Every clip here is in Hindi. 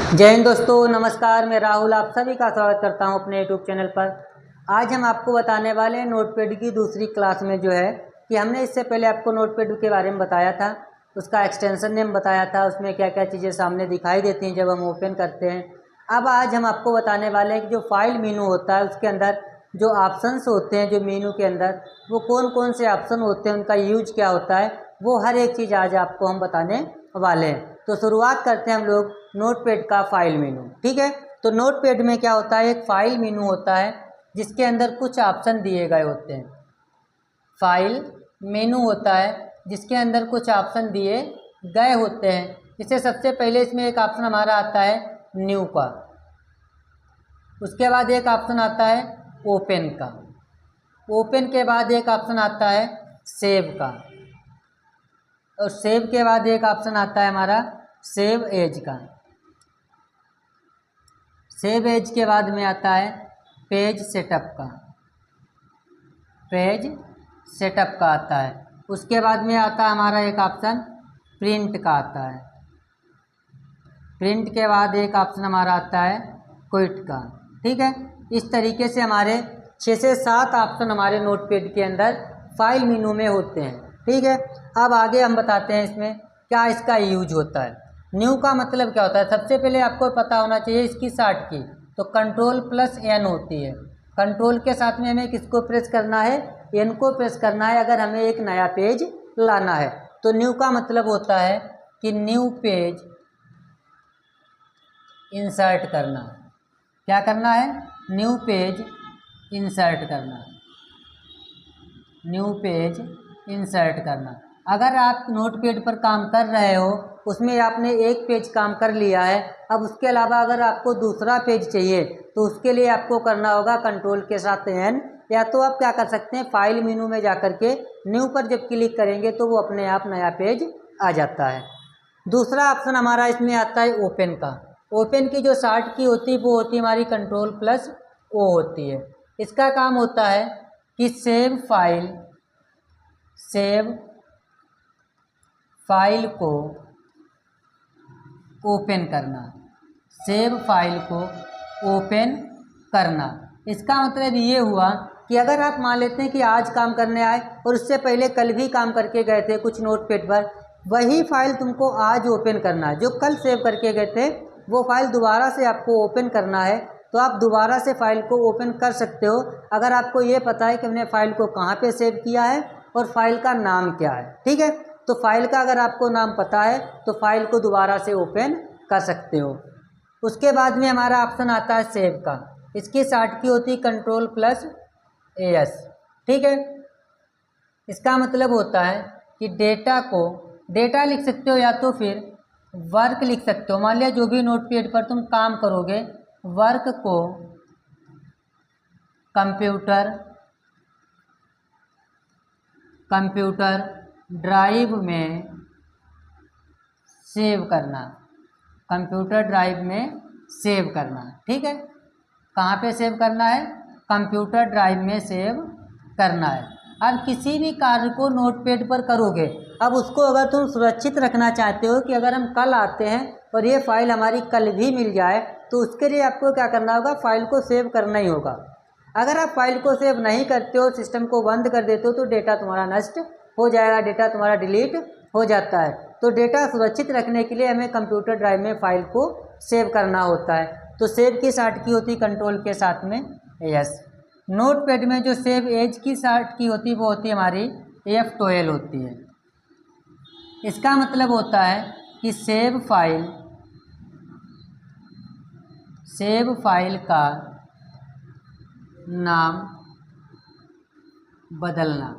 जय हिंद दोस्तों, नमस्कार। मैं राहुल आप सभी का स्वागत करता हूं अपने यूट्यूब चैनल पर। आज हम आपको बताने वाले हैं नोटपैड की दूसरी क्लास में जो है कि हमने इससे पहले आपको नोटपैड के बारे में बताया था, उसका एक्सटेंशन नेम बताया था, उसमें क्या क्या चीज़ें सामने दिखाई देती हैं जब हम ओपन करते हैं। अब आज हम आपको बताने वाले हैं कि जो फाइल मेनू होता है उसके अंदर जो ऑप्शंस होते हैं, जो मेनू के अंदर वो कौन कौन से ऑप्शन होते हैं, उनका यूज क्या होता है, वो हर एक चीज़ आज आपको हम बताने वाले हैं। तो शुरुआत करते हैं हम लोग नोटपैड का फाइल मेनू। ठीक है, तो नोटपैड में क्या होता है, एक फाइल मेनू होता है जिसके अंदर कुछ ऑप्शन दिए गए होते हैं। फाइल मेनू होता है जिसके अंदर कुछ ऑप्शन दिए गए होते हैं। जैसे सबसे पहले इसमें एक ऑप्शन हमारा आता है न्यू का, उसके बाद एक ऑप्शन आता है ओपन का, ओपन के बाद एक ऑप्शन आता है सेव का, और सेव के बाद एक ऑप्शन आता है हमारा सेव एज का। सेव एज के बाद में आता है पेज सेटअप का, पेज सेटअप का आता है। उसके बाद में आता है हमारा एक ऑप्शन प्रिंट का आता है। प्रिंट के बाद एक ऑप्शन हमारा आता है क्विट का। ठीक है, इस तरीके से हमारे 6 से 7 ऑप्शन हमारे नोटपैड के अंदर फाइल मेनू में होते हैं। ठीक है, अब आगे हम बताते हैं इसमें क्या इसका यूज होता है। न्यू का मतलब क्या होता है, सबसे पहले आपको पता होना चाहिए इसकी शॉर्ट की, तो कंट्रोल+N होती है। कंट्रोल के साथ में हमें किसको प्रेस करना है, एन को प्रेस करना है अगर हमें एक नया पेज लाना है। तो न्यू का मतलब होता है कि न्यू पेज इंसर्ट करना। क्या करना है, न्यू पेज इंसर्ट करना, न्यू पेज इंसर्ट करना। अगर आप नोटपैड पर काम कर रहे हो, उसमें आपने एक पेज काम कर लिया है, अब उसके अलावा अगर आपको दूसरा पेज चाहिए तो उसके लिए आपको करना होगा कंट्रोल के साथ एन, या तो आप क्या कर सकते हैं फाइल मेनू में जाकर के न्यू पर जब क्लिक करेंगे तो वो अपने आप नया पेज आ जाता है। दूसरा ऑप्शन हमारा इसमें आता है ओपन का। ओपन की जो शॉर्ट की होती है वो होती है हमारी कंट्रोल+O होती है। इसका काम होता है कि सेव फाइल, सेव फाइल को ओपन करना, सेव फाइल को ओपन करना। इसका मतलब ये हुआ कि अगर आप मान लेते हैं कि आज काम करने आए और उससे पहले कल भी काम करके गए थे कुछ नोटपैड पर, वही फाइल तुमको आज ओपन करना है। जो कल सेव करके गए थे वो फाइल दोबारा से आपको ओपन करना है, तो आप दोबारा से फाइल को ओपन कर सकते हो अगर आपको ये पता है कि हमने फाइल को कहाँ पे सेव किया है और फाइल का नाम क्या है। ठीक है, तो फाइल का अगर आपको नाम पता है तो फाइल को दोबारा से ओपन कर सकते हो। उसके बाद में हमारा ऑप्शन आता है सेव का। इसकी शॉर्ट की होती है कंट्रोल+AS। ठीक है, इसका मतलब होता है कि डेटा को, डेटा लिख सकते हो या तो फिर वर्क लिख सकते हो। मान लिया जो भी नोटपैड पर तुम काम करोगे, वर्क को कंप्यूटर ड्राइव में सेव करना, कंप्यूटर ड्राइव में सेव करना। ठीक है, कहाँ पे सेव करना है, कंप्यूटर ड्राइव में सेव करना है। अब किसी भी कार्य को नोटपैड पर करोगे, अब उसको अगर तुम सुरक्षित रखना चाहते हो कि अगर हम कल आते हैं और ये फाइल हमारी कल भी मिल जाए, तो उसके लिए आपको क्या करना होगा, फाइल को सेव करना ही होगा। अगर आप फाइल को सेव नहीं करते हो, सिस्टम को बंद कर देते हो, तो डेटा तुम्हारा नष्ट हो जाएगा, डेटा तुम्हारा डिलीट हो जाता है। तो डेटा सुरक्षित रखने के लिए हमें कंप्यूटर ड्राइव में फाइल को सेव करना होता है। तो सेव की शॉर्ट की होती है कंट्रोल के साथ में एस। नोटपैड में जो सेव एज की शॉर्ट की होती है वो होती है हमारी F12 होती है। इसका मतलब होता है कि सेव फाइल का नाम बदलना।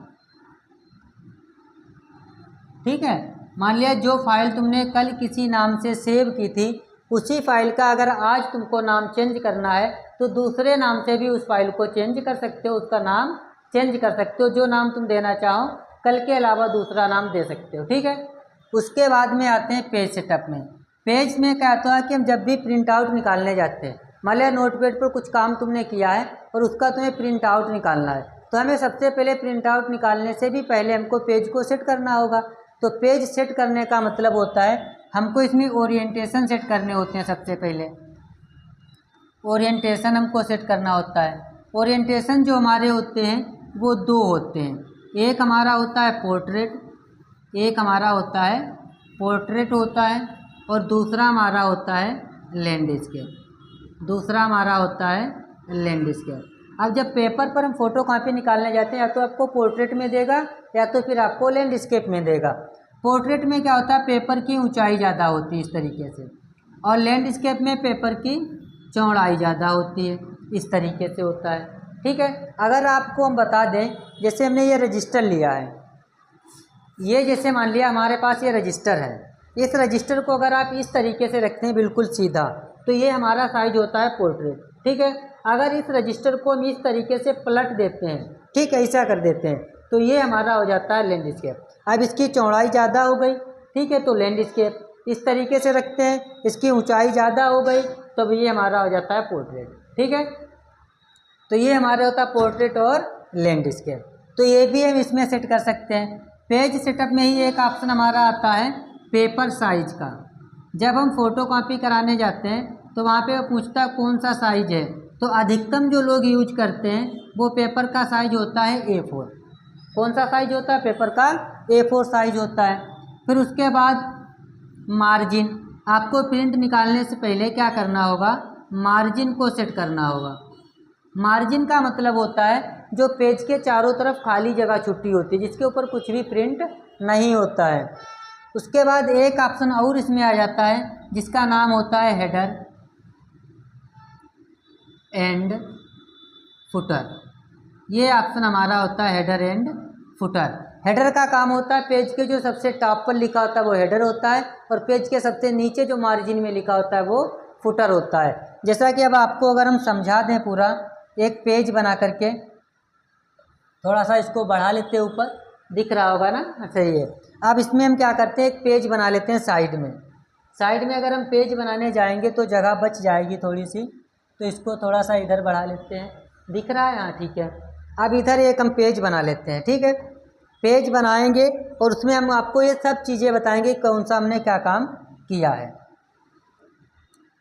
ठीक है, मान लिया जो फाइल तुमने कल किसी नाम से सेव की थी, उसी फाइल का अगर आज तुमको नाम चेंज करना है तो दूसरे नाम से भी उस फाइल को चेंज कर सकते हो, उसका नाम चेंज कर सकते हो। जो नाम तुम देना चाहो कल के अलावा दूसरा नाम दे सकते हो। ठीक है, उसके बाद में आते हैं पेज सेटअप में। पेज में क्या होता है कि हम जब भी प्रिंट आउट निकालने जाते हैं, मान लिया नोटपैड पर कुछ काम तुमने किया है और उसका तुम्हें प्रिंट आउट निकालना है, तो हमें सबसे पहले प्रिंट आउट निकालने से भी पहले हमको पेज को सेट करना होगा। तो पेज सेट करने का मतलब होता है हमको इसमें ओरिएंटेशन सेट करने होते हैं। सबसे पहले ओरिएंटेशन हमको सेट करना होता है। ओरिएंटेशन जो हमारे होते हैं वो दो होते हैं। एक हमारा होता है पोर्ट्रेट, एक हमारा होता है पोर्ट्रेट होता है, और दूसरा हमारा होता है लैंडस्केप। दूसरा हमारा होता है लैंडस्केप। अब जब पेपर पर हम फोटो कॉपी निकालने जाते हैं, या तो आपको पोर्ट्रेट में देगा या तो फिर आपको लैंडस्केप में देगा। पोर्ट्रेट में क्या होता है, पेपर की ऊंचाई ज़्यादा होती है इस तरीके से, और लैंडस्केप में पेपर की चौड़ाई ज़्यादा होती है, इस तरीके से होता है। ठीक है, अगर आपको हम बता दें, जैसे हमने ये रजिस्टर लिया है, ये जैसे मान लिया हमारे पास ये रजिस्टर है, इस रजिस्टर को अगर आप इस तरीके से रखते हैं बिल्कुल सीधा, तो ये हमारा साइज होता है पोर्ट्रेट। ठीक है, अगर इस रजिस्टर को हम इस तरीके से पलट देते हैं, ठीक है, ऐसा कर देते हैं, तो ये हमारा हो जाता है लैंडस्केप। अब इसकी चौड़ाई ज़्यादा हो गई, ठीक है, तो लैंडस्केप। इस तरीके से रखते हैं, इसकी ऊंचाई ज़्यादा हो गई, तो ये हमारा हो जाता है पोर्ट्रेट। ठीक है, तो ये हमारा होता है पोर्ट्रेट और लैंडस्केप। तो ये भी हम इसमें सेट कर सकते हैं। पेज सेटअप में ही एक ऑप्शन हमारा आता है पेपर साइज का। जब हम फोटो कॉपी कराने जाते हैं तो वहाँ पे पूछता है कौन सा साइज है, तो अधिकतम जो लोग यूज करते हैं वो पेपर का साइज होता है A4। कौन सा साइज होता है, पेपर का A4 साइज होता है। फिर उसके बाद मार्जिन, आपको प्रिंट निकालने से पहले क्या करना होगा, मार्जिन को सेट करना होगा। मार्जिन का मतलब होता है जो पेज के चारों तरफ खाली जगह छुट्टी होती है, जिसके ऊपर कुछ भी प्रिंट नहीं होता है। उसके बाद एक ऑप्शन और इसमें आ जाता है जिसका नाम होता है हेडर एंड फुटर। ये ऑप्शन हमारा होता है हेडर एंड फुटर। हेडर का काम होता है पेज के जो सबसे टॉप पर लिखा होता है वो हेडर होता है, और पेज के सबसे नीचे जो मार्जिन में लिखा होता है वो फुटर होता है। जैसा कि अब आपको अगर हम समझा दें पूरा एक पेज बना करके, थोड़ा सा इसको बढ़ा लेते हैं, ऊपर दिख रहा होगा ना, अच्छा ये। अब इसमें हम क्या करते हैं, एक पेज बना लेते हैं साइड में। साइड में अगर हम पेज बनाने जाएंगे तो जगह बच जाएगी थोड़ी सी, तो इसको थोड़ा सा इधर बढ़ा लेते हैं, दिख रहा है, हाँ ठीक है। अब इधर एक हम पेज बना लेते हैं, ठीक है, पेज बनाएंगे और उसमें हम आपको ये सब चीज़ें बताएंगे कौन सा हमने क्या काम किया है।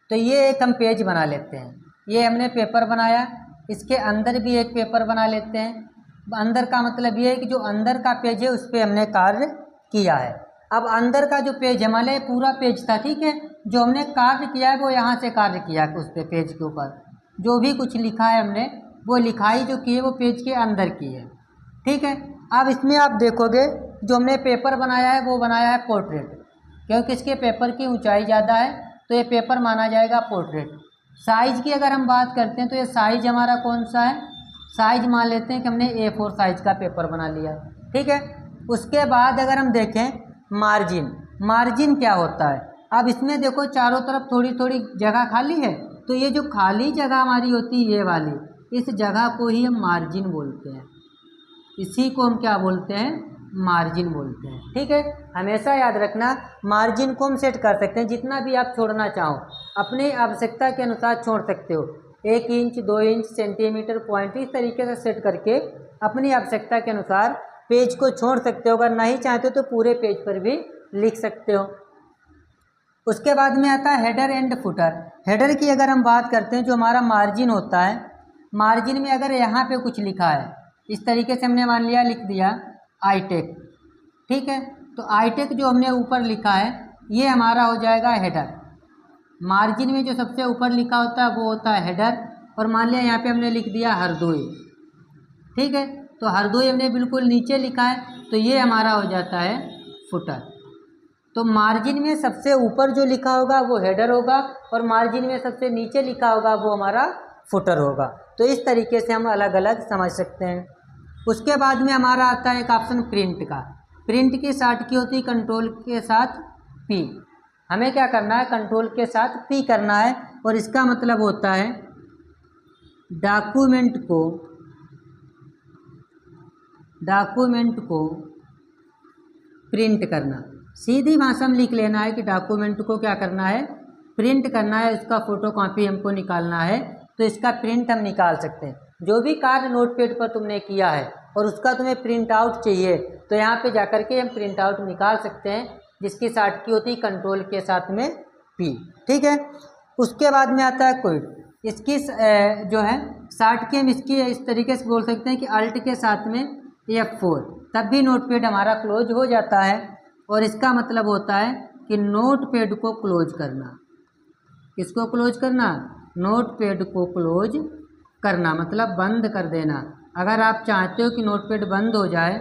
तो ये एक हम पेज बना लेते हैं, ये हमने पेपर बनाया, इसके अंदर भी एक पेपर बना लेते हैं। अंदर का मतलब ये है कि जो अंदर का पेज है उस पर हमने कार्य किया है। अब अंदर का जो पेज हमारे पूरा पेज था, ठीक है, जो हमने कार्य किया है वो यहाँ से कार्य किया है, उस पे पेज के ऊपर जो भी कुछ लिखा है हमने वो लिखाई जो की है वो पेज के अंदर की है। ठीक है, अब इसमें आप देखोगे जो हमने पेपर बनाया है वो बनाया है पोर्ट्रेट, क्योंकि इसके पेपर की ऊंचाई ज़्यादा है तो ये पेपर माना जाएगा पोर्ट्रेट। साइज़ की अगर हम बात करते हैं तो ये साइज हमारा कौन सा है, साइज मान लेते हैं कि हमने A4 साइज का पेपर बना लिया। ठीक है, उसके बाद अगर हम देखें मार्जिन, मार्जिन क्या होता है, अब इसमें देखो चारों तरफ थोड़ी थोड़ी जगह खाली है, तो ये जो खाली जगह हमारी होती है ये वाली, इस जगह को ही हम मार्जिन बोलते हैं। इसी को हम क्या बोलते हैं, मार्जिन बोलते हैं। ठीक है, हमेशा याद रखना मार्जिन को हम सेट कर सकते हैं, जितना भी आप छोड़ना चाहो अपनी आवश्यकता के अनुसार छोड़ सकते हो। 1 इंच 2 इंच सेंटीमीटर पॉइंट इस तरीके से सेट करके अपनी आवश्यकता के अनुसार पेज को छोड़ सकते हो। अगर नहीं चाहते तो पूरे पेज पर भी लिख सकते हो। उसके बाद में आता है हेडर एंड फुटर। हेडर की अगर हम बात करते हैं, जो हमारा मार्जिन होता है, मार्जिन में अगर यहाँ पे कुछ लिखा है इस तरीके से हमने मान लिया लिख दिया आईटेक, ठीक है, तो आईटेक जो हमने ऊपर लिखा है ये हमारा हो जाएगा हेडर। मार्जिन में जो सबसे ऊपर लिखा होता है वो होता है हेडर, और मान लिया यहाँ पे हमने लिख दिया हरदोई, ठीक है, तो हरदोई हमने बिल्कुल नीचे लिखा है तो ये हमारा हो जाता है फुटर। तो मार्जिन में सबसे ऊपर जो लिखा होगा वो हेडर होगा, और मार्जिन में सबसे नीचे लिखा होगा वो हमारा फुटर होगा। तो इस तरीके से हम अलग अलग समझ सकते हैं। उसके बाद में हमारा आता है एक ऑप्शन प्रिंट का। प्रिंट की शॉर्ट की होती है कंट्रोल के साथ P। हमें क्या करना है, कंट्रोल के साथ P करना है, और इसका मतलब होता है डॉक्यूमेंट को प्रिंट करना। सीधी भाषा में लिख लेना है कि डॉक्यूमेंट को क्या करना है, प्रिंट करना है। इसका फोटोकॉपी हमको निकालना है तो इसका प्रिंट हम निकाल सकते हैं। जो भी कार्य नोटपैड पर तुमने किया है और उसका तुम्हें प्रिंट आउट चाहिए तो यहाँ पे जाकर के हम प्रिंट आउट निकाल सकते हैं। जिसकी शार्ट की होती है कंट्रोल के साथ में P, ठीक है। उसके बाद में आता है क्विट, इसकी जो है शार्ट की हम इसकी इस तरीके से बोल सकते हैं कि अल्ट के साथ में F4, तब भी नोटपैड हमारा क्लोज हो जाता है। और इसका मतलब होता है कि नोटपैड को क्लोज करना। किसको क्लोज करना? नोटपैड को क्लोज करना मतलब बंद कर देना। अगर आप चाहते हो कि नोटपैड बंद हो जाए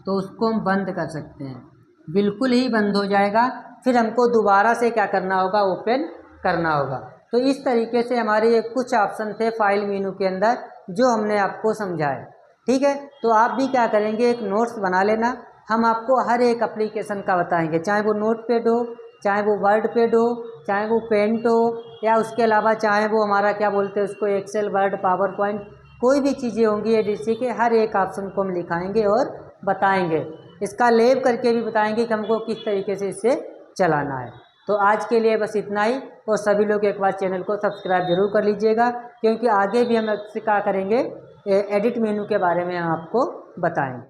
तो उसको हम बंद कर सकते हैं, बिल्कुल ही बंद हो जाएगा। फिर हमको दोबारा से क्या करना होगा? ओपन करना होगा। तो इस तरीके से हमारे ये कुछ ऑप्शन थे फाइल मेनू के अंदर जो हमने आपको समझाए, ठीक है। तो आप भी क्या करेंगे, एक नोट्स बना लेना। हम आपको हर एक एप्लीकेशन का बताएंगे, चाहे वो नोटपैड हो, चाहे वो वर्डपैड हो, चाहे वो पेंट हो, या उसके अलावा चाहे वो हमारा क्या बोलते हैं उसको एक्सेल, वर्ड, पावर पॉइंट, कोई भी चीज़ें होंगी एडीसी के हर एक ऑप्शन को हम लिखाएंगे और बताएंगे। इसका लेब करके भी बताएंगे कि हमको किस तरीके से इसे चलाना है। तो आज के लिए बस इतना ही, और सभी लोग एक बार चैनल को सब्सक्राइब जरूर कर लीजिएगा, क्योंकि आगे भी हम इससे क्या करेंगे, एडिट मेनू के बारे में हम आपको बताएंगे।